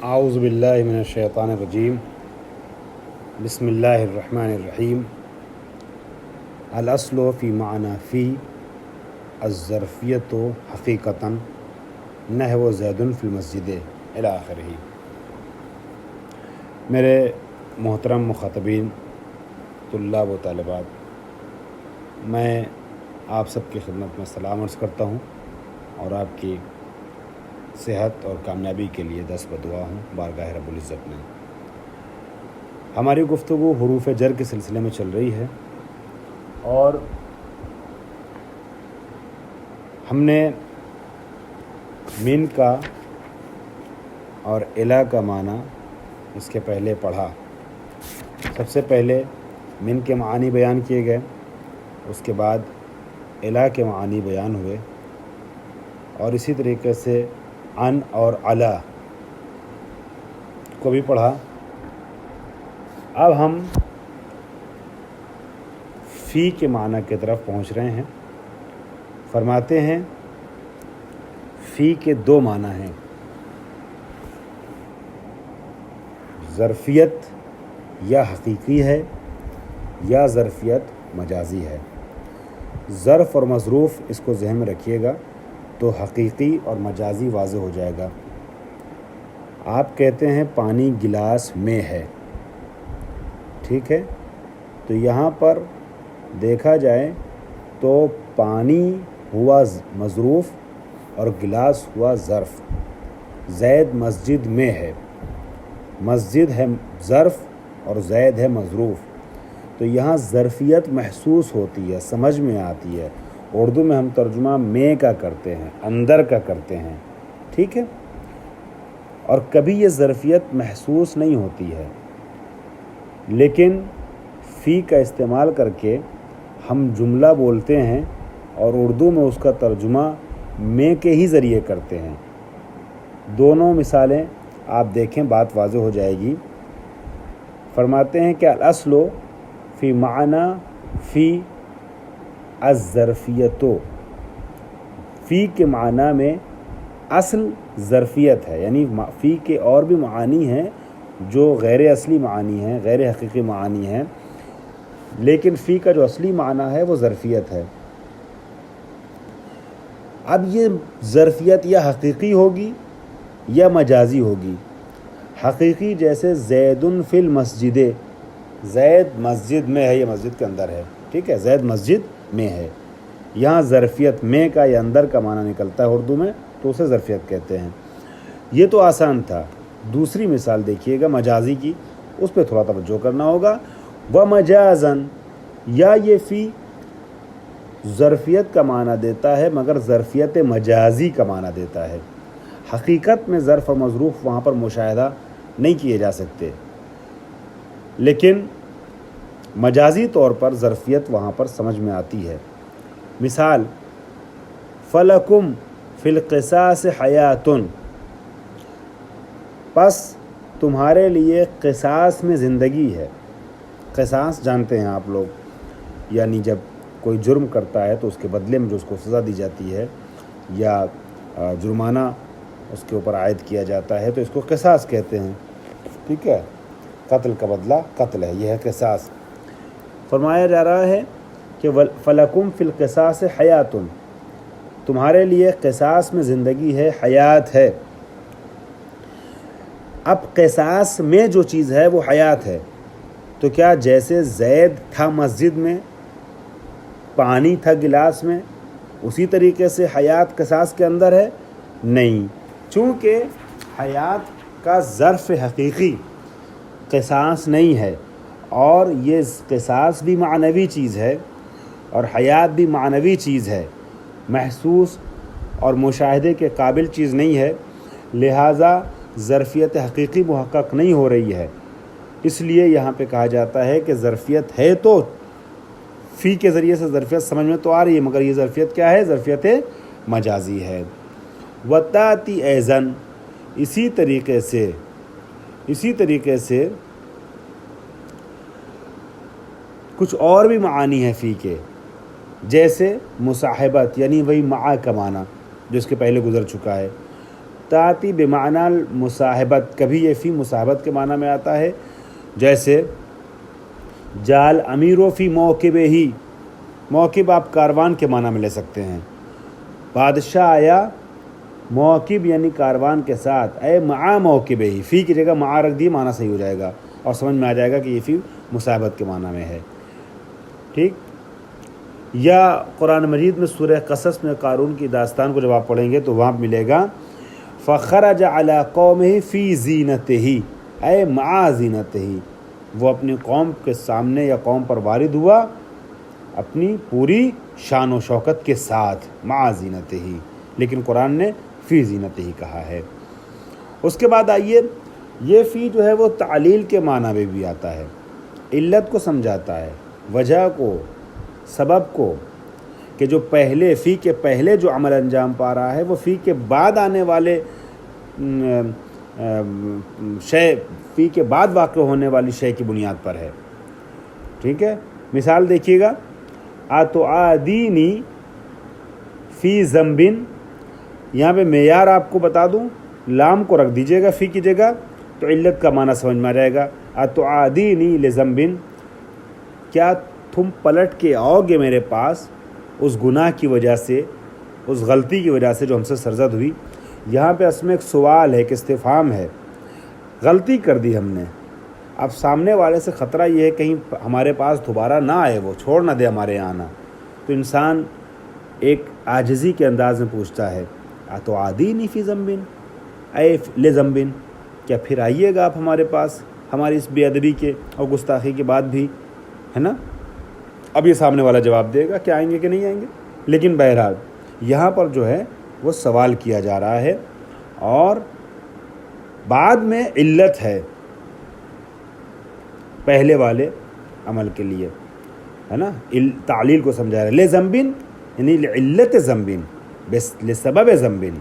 اعوذ باللہ من الشیطان الرجیم بسم اللہ الرحمن الرحیم الاصل فی معنی فی الظرفیت حقیقتاً نحو زید فی المسجد الی آخرہ۔ میرے محترم مخاطبین، طلاب و طالبات، میں آپ سب کی خدمت میں سلام عرض کرتا ہوں اور آپ کی صحت اور کامیابی کے لیے دست بدعا ہوں بارگاہ رب العزت میں۔ ہماری گفتگو حروف جر کے سلسلے میں چل رہی ہے اور ہم نے من کا اور الا کا معنی اس کے پہلے پڑھا۔ سب سے پہلے من کے معانی بیان کیے گئے، اس کے بعد الا کے معانی بیان ہوئے، اور اسی طریقے سے ان اور علا کو بھی پڑھا۔ اب ہم فی کے معنی کی طرف پہنچ رہے ہیں۔ فرماتے ہیں فی کے دو معنی ہیں، ظرفیت یا حقیقی ہے یا ظرفیت مجازی ہے۔ ظرف اور مظروف اس کو ذہن میں رکھیے گا تو حقیقی اور مجازی واضح ہو جائے گا۔ آپ کہتے ہیں پانی گلاس میں ہے، ٹھیک ہے، تو یہاں پر دیکھا جائے تو پانی ہوا مظروف اور گلاس ہوا ظرف۔ زید مسجد میں ہے، مسجد ہے ظرف اور زید ہے مظروف، تو یہاں ظرفیت محسوس ہوتی ہے، سمجھ میں آتی ہے۔ اردو میں ہم ترجمہ میں کا کرتے ہیں، اندر کا کرتے ہیں، ٹھیک ہے، اور کبھی یہ ظرفیت محسوس نہیں ہوتی ہے، لیکن فی کا استعمال کر کے ہم جملہ بولتے ہیں اور اردو میں اس کا ترجمہ میں کے ہی ذریعے کرتے ہیں۔ دونوں مثالیں آپ دیکھیں، بات واضح ہو جائے گی۔ فرماتے ہیں کہ الاصل فی معنی فی الظرفیت، فی کے معنی میں اصل ظرفیت ہے، یعنی فی کے اور بھی معانی ہیں جو غیر اصلی معانی ہیں، غیر حقیقی معانی ہیں، لیکن فی کا جو اصلی معنی ہے وہ ظرفیت ہے۔ اب یہ ظرفیت یا حقیقی ہوگی یا مجازی ہوگی۔ حقیقی جیسے زید فی المسجد، زید مسجد میں ہے، یہ مسجد کے اندر ہے، ٹھیک ہے، زید مسجد میں ہے۔ یہاں ظرفیت میں کا یا اندر کا معنی نکلتا ہے اردو میں، تو اسے ظرفیت کہتے ہیں۔ یہ تو آسان تھا۔ دوسری مثال دیکھیے گا مجازی کی، اس پہ تھوڑا توجہ کرنا ہوگا۔ وَمَجَازًا، یا یہ فی ظرفیت کا معنی دیتا ہے مگر ظرفیت مجازی کا معنی دیتا ہے۔ حقیقت میں ظرف و مظروف وہاں پر مشاہدہ نہیں کیے جا سکتے، لیکن مجازی طور پر ظرفیت وہاں پر سمجھ میں آتی ہے۔ مثال فَلَكُمْ فِي الْقِصَاصِ حَيَاتٌ، پس تمہارے لیے قصاص میں زندگی ہے۔ قصاص جانتے ہیں آپ لوگ، یعنی جب کوئی جرم کرتا ہے تو اس کے بدلے میں جو اس کو سزا دی جاتی ہے یا جرمانہ اس کے اوپر عائد کیا جاتا ہے تو اس کو قصاص کہتے ہیں، ٹھیک ہے، قتل کا بدلہ قتل ہے، یہ ہے قصاص۔ فرمایا جا رہا ہے کہ فَلَكُمْ فِي الْقِصَاصِ حَيَاتٌ، تمہارے لیے قصاص میں زندگی ہے، حیات ہے۔ اب قصاص میں جو چیز ہے وہ حیات ہے، تو کیا جیسے زید تھا مسجد میں، پانی تھا گلاس میں، اسی طریقے سے حیات قصاص کے اندر ہے؟ نہیں، چونکہ حیات کا ظرف حقیقی قصاص نہیں ہے، اور یہ قصاص بھی معنوی چیز ہے اور حیات بھی معنوی چیز ہے، محسوس اور مشاہدے کے قابل چیز نہیں ہے، لہٰذا ظرفیت حقیقی محقق نہیں ہو رہی ہے۔ اس لیے یہاں پہ کہا جاتا ہے کہ ظرفیت ہے تو فی کے ذریعے سے ظرفیت سمجھ میں تو آ رہی ہے، مگر یہ ظرفیت کیا ہے؟ ظرفیت مجازی ہے۔ وَتَأْتِي أَيْضًا، اسی طریقے سے کچھ اور بھی معانی ہیں فی کے، جیسے مصاحبت، یعنی وہی مع کا معنی جو اس کے پہلے گزر چکا ہے، تاتی بمعنی مصاحبت، کبھی یہ فی مصاحبت کے معنی میں آتا ہے، جیسے جال امیرو فی موکب ہی، موکب آپ کاروان کے معنی میں لے سکتے ہیں، بادشاہ آیا موکب یعنی کاروان کے ساتھ، اے مع موکب ہی، فی کی جگہ مع رکھ دی، معنی صحیح ہو جائے گا اور سمجھ میں آ جائے گا کہ یہ فی مصاحبت کے معنی میں ہے، ٹھیک۔ یا قرآن مجید میں سورہ قصص میں قارون کی داستان کو جب آپ پڑھیں گے تو وہاں ملے گا فخرج علی قومہ فی زینتہ، اے مع زینتہ، وہ اپنی قوم کے سامنے یا قوم پر وارد ہوا اپنی پوری شان و شوکت کے ساتھ، مع زینتہ، لیکن قرآن نے فی زینتہ ہی کہا ہے۔ اس کے بعد آئیے، یہ فی جو ہے وہ تعلیل کے معنی میں بھی آتا ہے، علت کو سمجھاتا ہے، وجہ کو، سبب کو، کہ جو پہلے فی کے پہلے جو عمل انجام پا رہا ہے وہ فی کے بعد آنے والے شے، فی کے بعد واقع ہونے والی شے کی بنیاد پر ہے، ٹھیک ہے۔ مثال دیکھیے گا، اتعادینی فی ذنبن، یہاں پہ معیار آپ کو بتا دوں، لام کو رکھ دیجیے گا فی کی جگہ تو علت کا معنی سمجھ میں آ جائے گا، اتعادینی لذنبن، کیا تم پلٹ کے آؤ گے میرے پاس اس گناہ کی وجہ سے، اس غلطی کی وجہ سے جو ہم سے سرزد ہوئی۔ یہاں پہ اس میں ایک سوال ہے، ایک استفہام ہے، غلطی کر دی ہم نے، اب سامنے والے سے خطرہ یہ ہے کہیں ہمارے پاس دوبارہ نہ آئے، وہ چھوڑ نہ دے ہمارے یہاں آنا، تو انسان ایک عاجزی کے انداز میں پوچھتا ہے، اتعادینی فی ذنبن، اے لذنبن، کیا پھر آئیے گا آپ ہمارے پاس ہماری اس بے ادبی کے اور گستاخی کے بعد بھی، ہے نا۔ اب یہ سامنے والا جواب دے گا کہ آئیں گے کہ نہیں آئیں گے، لیکن بہرحال یہاں پر جو ہے وہ سوال کیا جا رہا ہے اور بعد میں علت ہے پہلے والے عمل کے لیے، ہے نا، تعلیل کو سمجھا رہا ہے، لے ذنبن یعنی علت ذنبن، لسبب ذنبن،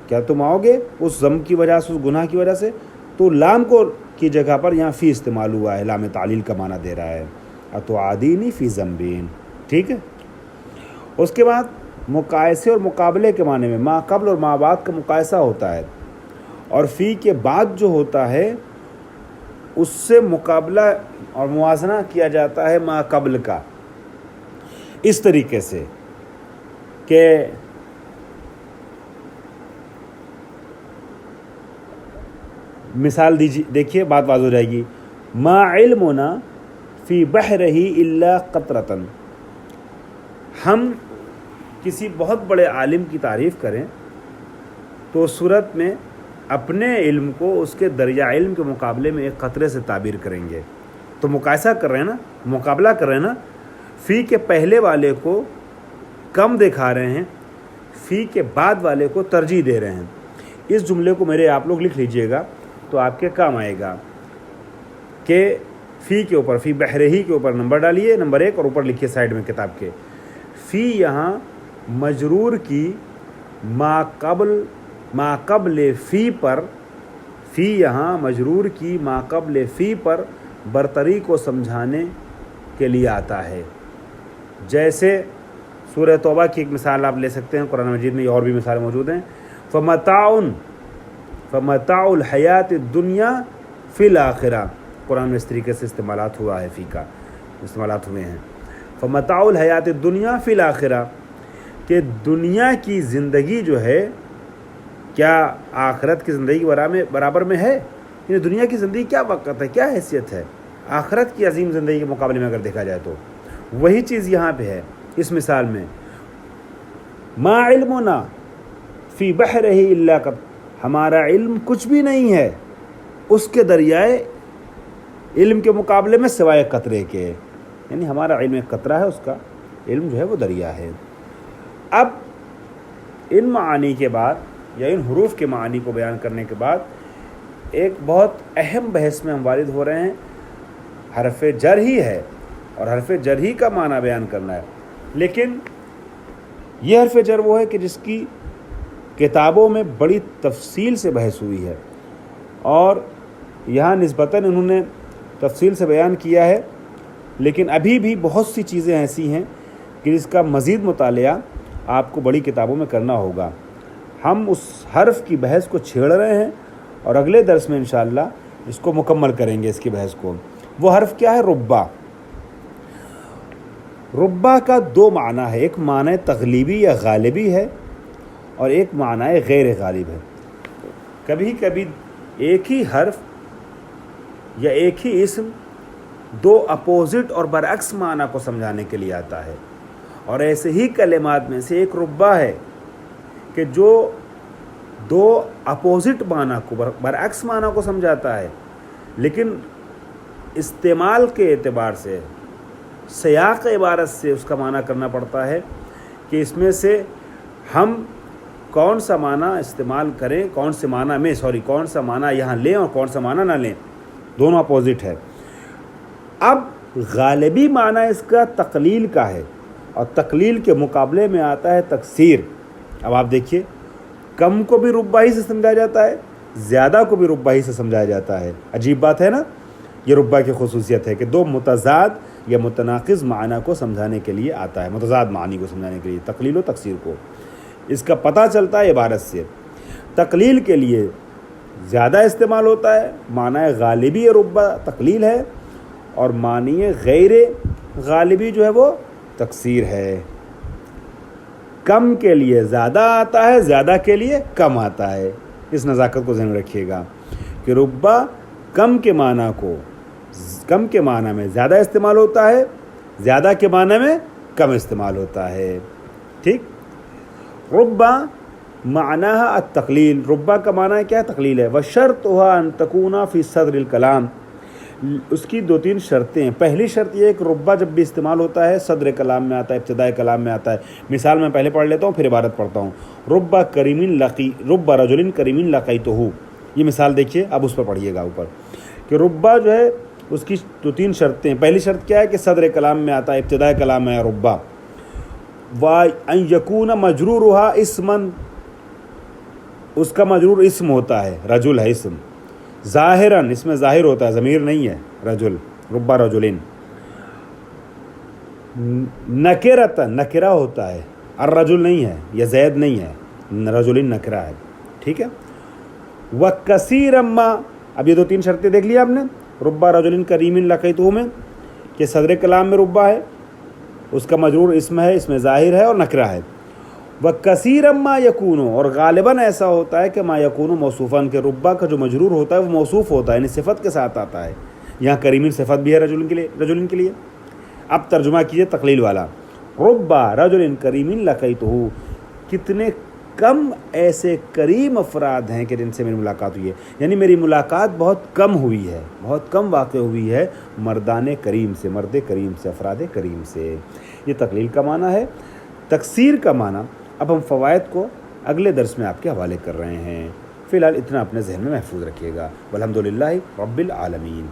کیا تم آؤ گے اس ذنب کی وجہ سے، اس گناہ کی وجہ سے، تو لام کو کی جگہ پر یہاں فی استعمال ہوا ہے، لام تعلیل کا معنی دے رہا ہے، اتعادینی فی ذنبین، ٹھیک ہے۔ اس کے بعد مقایسے اور مقابلے کے معنی میں ما قبل اور ما بعد کا مقایسہ ہوتا ہے، اور فی کے بعد جو ہوتا ہے اس سے مقابلہ اور موازنہ کیا جاتا ہے ما قبل کا، اس طریقے سے کہ مثال دیکھیے، بات واضح ہو جائے گی، ما علمنا فی بحرہ الا قطرۃ، ہم کسی بہت بڑے عالم کی تعریف کریں تو اس صورت میں اپنے علم کو اس کے دریا علم کے مقابلے میں ایک قطرے سے تعبیر کریں گے، تو مقایسہ کر رہے ہیں نا، مقابلہ کر رہے ہیں نا، فی کے پہلے والے کو کم دکھا رہے ہیں، فی کے بعد والے کو ترجیح دے رہے ہیں۔ اس جملے کو میرے آپ لوگ لکھ لیجئے گا تو آپ کے کام آئے گا کہ فی کے اوپر، فی بحرہ کے اوپر نمبر ڈالیے، نمبر 1، اور اوپر لکھیے سائڈ میں کتاب کے، فی یہاں مجرور کی ما قبل فی پر، فی یہاں مجرور کی ما قبل فی پر برتری کو سمجھانے کے لیے آتا ہے۔ جیسے سورہ توبہ کی ایک مثال آپ لے سکتے ہیں، قرآن مجید میں یہ اور بھی مثالیں موجود ہیں، فمتاع الحیات الدنیا فی الآخرہ، قرآن میں اس طریقے سے استعمالات ہوا ہے، فی کا استعمالات ہوئے ہیں، فمتاع الحیات الدنیا فی الآخرہ، کہ دنیا کی زندگی جو ہے کیا آخرت کی زندگی برابر میں ہے، یعنی دنیا کی زندگی کیا وقت ہے، کیا حیثیت ہے آخرت کی عظیم زندگی کے مقابلے میں اگر دیکھا جائے تو وہی چیز یہاں پہ ہے اس مثال میں، ما علمنا فی بحرہ الا قطرۃ، ہمارا علم کچھ بھی نہیں ہے اس کے دریائے علم کے مقابلے میں سوائے قطرے کے، یعنی ہمارا علم ایک قطرہ ہے، اس کا علم جو ہے وہ دریا ہے۔ اب ان معانی کے بعد یا ان حروف کے معانی کو بیان کرنے کے بعد ایک بہت اہم بحث میں ہم وارد ہو رہے ہیں، حرف جر ہی ہے اور حرف جر ہی کا معنی بیان کرنا ہے، لیکن یہ حرف جر وہ ہے کہ جس کی کتابوں میں بڑی تفصیل سے بحث ہوئی ہے اور یہاں نسبتاً انہوں نے تفصیل سے بیان کیا ہے، لیکن ابھی بھی بہت سی چیزیں ایسی ہیں کہ جس کا مزید مطالعہ آپ کو بڑی کتابوں میں کرنا ہوگا۔ ہم اس حرف کی بحث کو چھیڑ رہے ہیں اور اگلے درس میں انشاءاللہ اس کو مکمل کریں گے، اس کی بحث کو۔ وہ حرف کیا ہے؟ ربا۔ ربا کا دو معنی ہے، ایک معنی تغلیبی یا غالبی ہے اور ایک معنی غیر غالب ہے۔ کبھی کبھی ایک ہی حرف یا ایک ہی اسم دو اپوزٹ اور برعکس معنی کو سمجھانے کے لیے آتا ہے، اور ایسے ہی کلمات میں سے ایک ربا ہے کہ جو دو اپوزٹ معنی کو برعکس معنی کو سمجھاتا ہے، لیکن استعمال کے اعتبار سے، سیاق عبارت سے اس کا معنی کرنا پڑتا ہے کہ اس میں سے ہم کون سا معنی استعمال کریں، کون سا معنی یہاں لیں اور کون سا معنی نہ لیں، دونوں اپوزٹ ہے۔ اب غالبی معنی اس کا تقلیل کا ہے، اور تقلیل کے مقابلے میں آتا ہے تکثیر۔ اب آپ دیکھیے، کم کو بھی ربا ہی سے سمجھا جاتا ہے، زیادہ کو بھی ربا ہی سے سمجھایا جاتا ہے۔ عجیب بات ہے نا؟ یہ ربا کی خصوصیت ہے کہ دو متضاد یا متناقض معنی کو سمجھانے کے لیے آتا ہے، متضاد معنی کو سمجھانے کے لیے، تقلیل و تکثیر کو۔ اس کا پتہ چلتا ہے عبارت سے۔ تقلیل کے لیے زیادہ استعمال ہوتا ہے، معنی غالبی ربا تقلیل ہے، اور معنی غیر غالبی جو ہے وہ تکثیر ہے۔ کم کے لیے زیادہ آتا ہے، زیادہ کے لیے کم آتا ہے۔ اس نزاکت کو ذہن میں رکھیے گا کہ ربا کم کے معنی میں زیادہ استعمال ہوتا ہے، زیادہ کے معنی میں کم استعمال ہوتا ہے۔ ٹھیک؟ ربا معناها التقلیل، ربا کا معنی کیا ہے؟ تقلیل ہے۔ وشرطها ان تکون فی صدر الکلام، اس کی دو تین شرطیں ہیں۔ پہلی شرط یہ ہے کہ ربا جب بھی استعمال ہوتا ہے صدر کلام میں آتا ہے، ابتدائی کلام میں آتا ہے۔ مثال میں پہلے پڑھ لیتا ہوں پھر عبارت پڑھتا ہوں۔ رب رجل کریم لقیتہ، یہ مثال دیکھیے، اب اس پر پڑھیے گا اوپر کہ ربا جو ہے اس کی دو تین شرطیں ہیں۔ پہلی شرط کیا ہے کہ صدر کلام میں آتا ہے، ابتدائی کلام میں ہے ربا۔ وَأَن يَكُونَ مَجْرُورُهَا اسمًا، اس کا مجرور اسم ہوتا ہے، رجل ہے اسم۔ ظاہراً، اس میں ظاہر ہوتا ہے، ضمیر نہیں ہے، رجل، ربا رجلین۔ نکرتاً، نکرہ ہوتا ہے، الرجل نہیں ہے، یا زید نہیں ہے، رجلین نکرہ ہے۔ ٹھیک ہے؟ وَكَثِيرًا مَا، اب یہ دو تین شرطیں دیکھ لی آپ نے، ربا رجل کریم لقیتہ میں، کہ صدر کلام میں ربا ہے، اس کا مجرور اسم ہے، اس میں ظاہر ہے اور نکرہ ہے۔ وَكَثِيرًا مَا يَكُونُ، اور غالباً ایسا ہوتا ہے کہ ما یکون موصوفاً، کہ ربا کا جو مجرور ہوتا ہے وہ موصوف ہوتا ہے، یعنی صفت کے ساتھ آتا ہے۔ یہاں کریمین صفت بھی ہے رجل کے لیے۔ اب ترجمہ کیجئے تقلیل والا، ربا رجل کریم لقیتہ، کتنے کم ایسے کریم افراد ہیں کہ جن سے میری ملاقات ہوئی ہے، یعنی میری ملاقات بہت کم ہوئی ہے، بہت کم واقع ہوئی ہے مردان کریم سے، مرد کریم سے، افراد کریم سے۔ یہ تقلیل کا معنی ہے۔ تکثیر کا معنی اب ہم فوائد کو اگلے درس میں آپ کے حوالے کر رہے ہیں۔ فی الحال اتنا اپنے ذہن میں محفوظ رکھیے گا۔ والحمدللہ رب العالمین۔